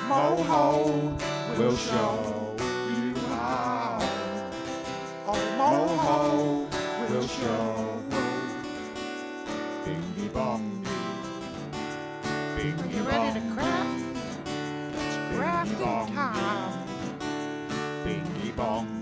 Moho will show you how. Oh, Moho will show. Bingy bongy. Bingy You ready to craft? It's crafting time. Bingy bongy.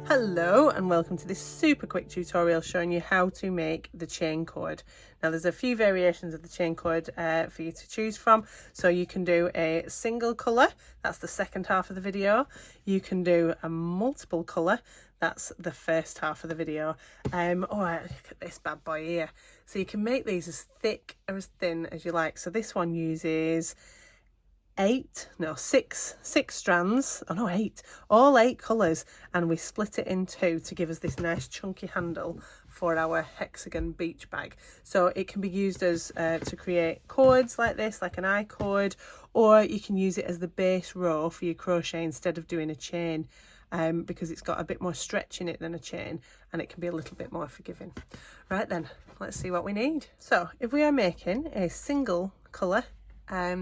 Hello and welcome to this super quick tutorial showing you how to make the chain cord. Now there's a few variations of the chain cord for you to choose from. So you can do a single colour, that's the second half of the video. You can do a multiple colour, that's the first half of the video. Look at this bad boy here. So you can make these as thick or as thin as you like. So this one uses six strands, all 8 colours, and we split it in 2 to give us this nice chunky handle for our hexagon beach bag. So it can be used as to create cords like this, like an I cord, or you can use it as the base row for your crochet instead of doing a chain, because it's got a bit more stretch in it than a chain and it can be a little bit more forgiving. Right then, let's see what we need. So if we are making a single colour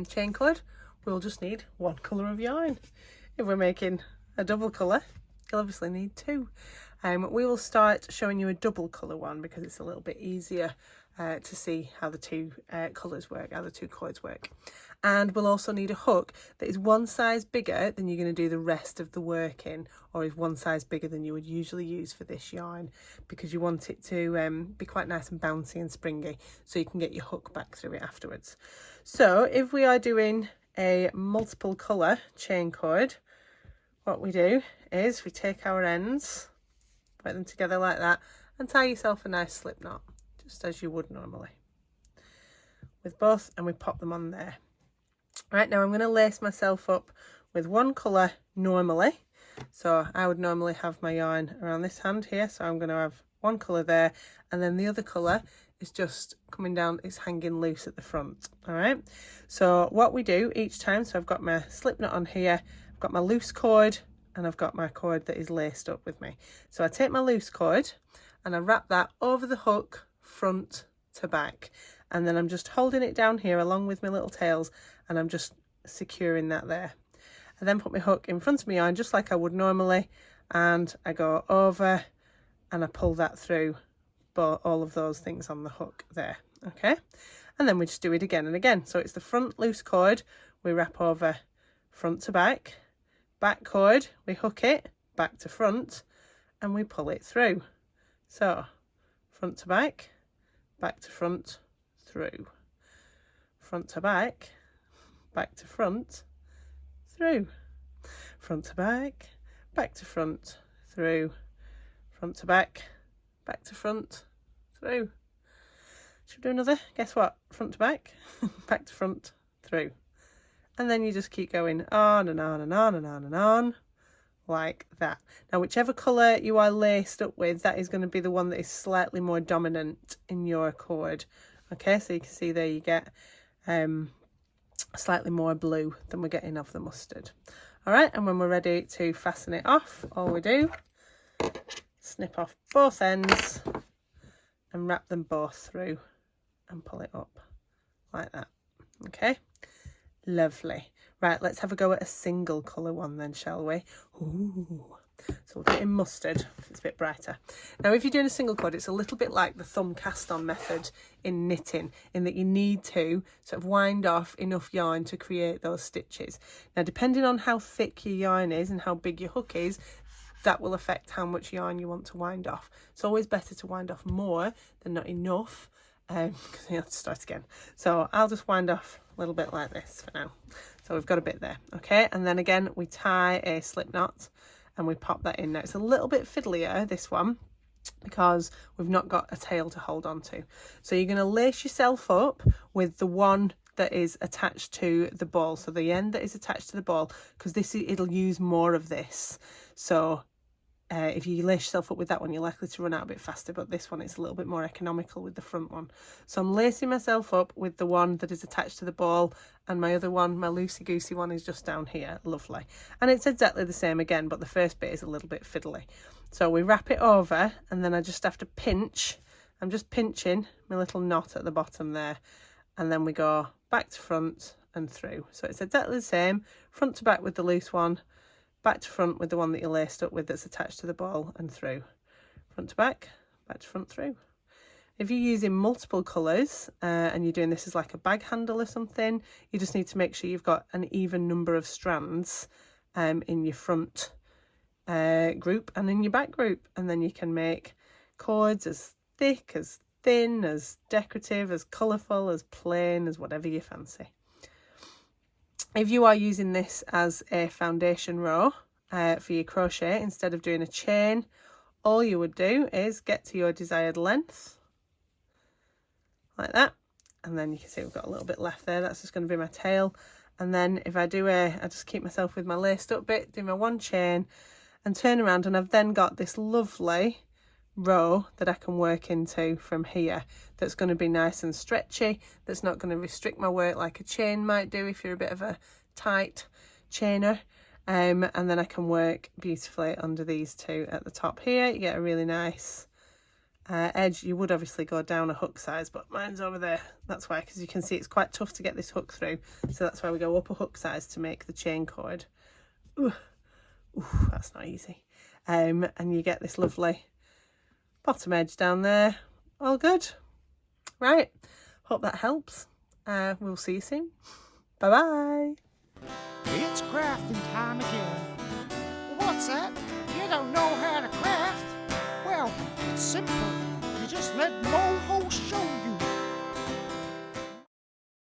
chain cord, we'll just need 1 colour of yarn. If we're making a double colour, you'll obviously need 2. We will start showing you a double colour one because it's a little bit easier to see how the 2 colours work, how the 2 cords work. And we'll also need a hook that is 1 size bigger than you're going to do the rest of the work in, or is 1 size bigger than you would usually use for this yarn, because you want it to be quite nice and bouncy and springy so you can get your hook back through it afterwards. So if we are doing a multiple colour chain cord, what we do is we take our ends, put them together like that, and tie yourself a nice slip knot, just as you would normally with both, and we pop them on there. Right, now I'm going to lace myself up with 1 colour normally. So I would normally have my yarn around this hand here, so I'm going to have 1 colour there, and then the other colour is just coming down, it's hanging loose at the front. All right, so what we do each time, so I've got my slip knot on here, I've got my loose cord, and I've got my cord that is laced up with me. So I take my loose cord and I wrap that over the hook front to back, and then I'm just holding it down here along with my little tails, and I'm just securing that there. I then put my hook in front of my yarn just like I would normally, and I go over and I pull that through all of those things on the hook there. Okay, and then we just do it again and again. So it's the front loose cord, we wrap over front to back, back cord, we hook it back to front, and we pull it through. So front to back to front, through, front to back to front, through, front to back to front, through, front to back to front, through. Should we do another? Guess what? Front to back to front, through. And then you just keep going on and on and on and on and on like that. Now whichever colour you are laced up with, that is going to be the one that is slightly more dominant in your cord. Okay, so you can see there you get slightly more blue than we're getting of the mustard. All right, and when we're ready to fasten it off, all we do, snip off both ends and wrap them both through and pull it up like that. Okay, lovely. Right, let's have a go at a single colour one then, shall we? Ooh. So we'll do it in mustard, it's a bit brighter. Now if you're doing a single cord, it's a little bit like the thumb cast on method in knitting, in that you need to sort of wind off enough yarn to create those stitches. Now depending on how thick your yarn is and how big your hook is, that will affect how much yarn you want to wind off. It's always better to wind off more than not enough, because you have to start again. So I'll just wind off a little bit like this for now. So we've got a bit there, okay? And then again, we tie a slip knot and we pop that in. Now it's a little bit fiddlier, this one, because we've not got a tail to hold on to. So you're going to lace yourself up with the one that is attached to the ball, so the end that is attached to the ball, because it'll use more of this. So if you lace yourself up with that one, you're likely to run out a bit faster, but this one is a little bit more economical with the front one. So I'm lacing myself up with the one that is attached to the ball, and my other one, my loosey-goosey one, is just down here. Lovely. And it's exactly the same again, but the first bit is a little bit fiddly. So we wrap it over, and then I just have to pinch. I'm just pinching my little knot at the bottom there, and then we go back to front and through. So it's exactly the same, front to back with the loose one, back to front with the one that you laced up with that's attached to the ball, and through. Front to back to front, through. If you're using multiple colours and you're doing this as like a bag handle or something, you just need to make sure you've got an even number of strands in your front group and in your back group, and then you can make cords as thick, as thin, as decorative, as colourful, as plain, as whatever you fancy. If you are using this as a foundation row for your crochet, instead of doing a chain, all you would do is get to your desired length, like that, and then you can see we've got a little bit left there. That's just going to be my tail. And then if I do I just keep myself with my laced up bit, do my one chain and turn around, and I've then got this lovely row that I can work into from here that's going to be nice and stretchy, that's not going to restrict my work like a chain might do if you're a bit of a tight chainer. And then I can work beautifully under these two at the top here. You get a really nice edge. You would obviously go down a hook size, but mine's over there. That's why, because you can see it's quite tough to get this hook through. So that's why we go up a hook size to make the chain cord. Ooh, that's not easy. And you get this lovely bottom edge down there. All good. Right. Hope that helps. We'll see you soon. Bye bye. It's crafting time again. What's that? You don't know how to craft? Well, it's simple. You just let Moho show you.